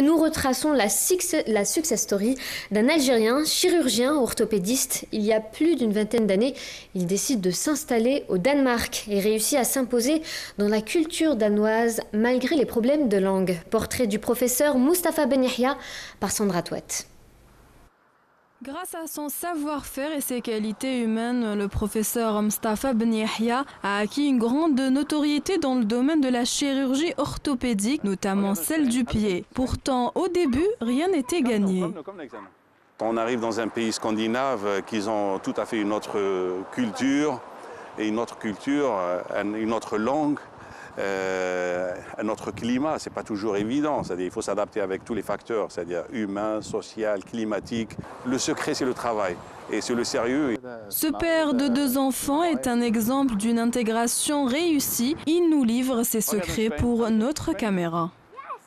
nous retraçons la success story d'un Algérien, chirurgien, orthopédiste. Il y a plus d'une vingtaine d'années, il décide de s'installer au Danemark et réussit à s'imposer dans la culture danoise malgré les problèmes de langue. Portrait du professeur Mustapha Ben Yahya par Sandra Touet. Grâce à son savoir-faire et ses qualités humaines, le professeur Mustapha Ben Yahya a acquis une grande notoriété dans le domaine de la chirurgie orthopédique, notamment celle du pied. Pourtant, au début, rien n'était gagné. On arrive dans un pays scandinave qui ont tout à fait une autre culture, et une autre langue. Un autre climat, c'est pas toujours évident, c'est-à-dire il faut s'adapter avec tous les facteurs, c'est-à-dire humain, social, climatique. Le secret, c'est le travail et c'est le sérieux. Ce père de 2 enfants est un exemple d'une intégration réussie. Il nous livre ses secrets pour notre caméra.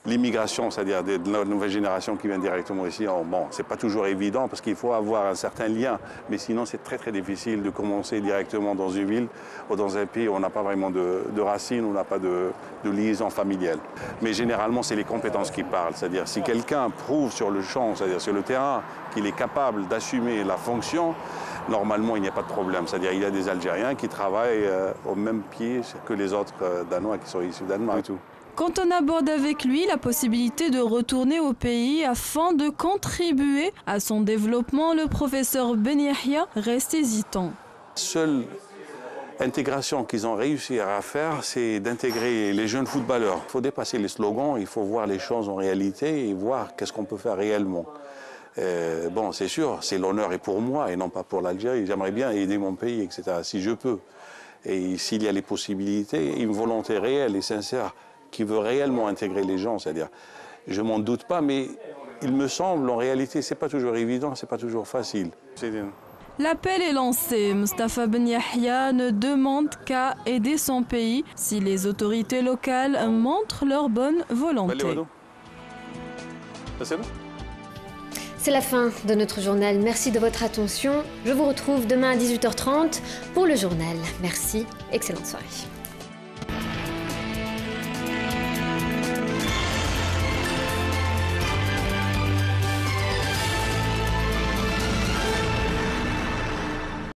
L'immigration, c'est-à-dire de la nouvelle génération qui vient directement ici, bon, c'est pas toujours évident parce qu'il faut avoir un certain lien, mais sinon c'est très difficile de commencer directement dans une ville ou dans un pays où on n'a pas vraiment de racines, où on n'a pas de liaison familiale. Mais généralement, c'est les compétences qui parlent, c'est-à-dire si quelqu'un prouve sur le champ, c'est-à-dire sur le terrain, qu'il est capable d'assumer la fonction, normalement il n'y a pas de problème. C'est-à-dire il y a des Algériens qui travaillent au même pied que les autres Danois qui sont issus du Danemark et tout. Quand on aborde avec lui la possibilité de retourner au pays afin de contribuer à son développement, le professeur Ben Yahya reste hésitant. Seule intégration qu'ils ont réussi à faire, c'est d'intégrer les jeunes footballeurs. Il faut dépasser les slogans, il faut voir les choses en réalité et voir qu'est-ce qu'on peut faire réellement. Bon, c'est sûr, c'est l'honneur est pour moi et non pas pour l'Algérie. J'aimerais bien aider mon pays, etc., si je peux. Et s'il y a les possibilités, une volonté réelle et sincère qui veut réellement intégrer les gens, c'est-à-dire, je m'en doute pas, mais il me semble, en réalité, c'est pas toujours évident, c'est pas toujours facile. L'appel est lancé. Mustapha Ben Yahya ne demande qu'à aider son pays si les autorités locales montrent leur bonne volonté. C'est la fin de notre journal. Merci de votre attention. Je vous retrouve demain à 18h30 pour le journal. Merci, excellente soirée.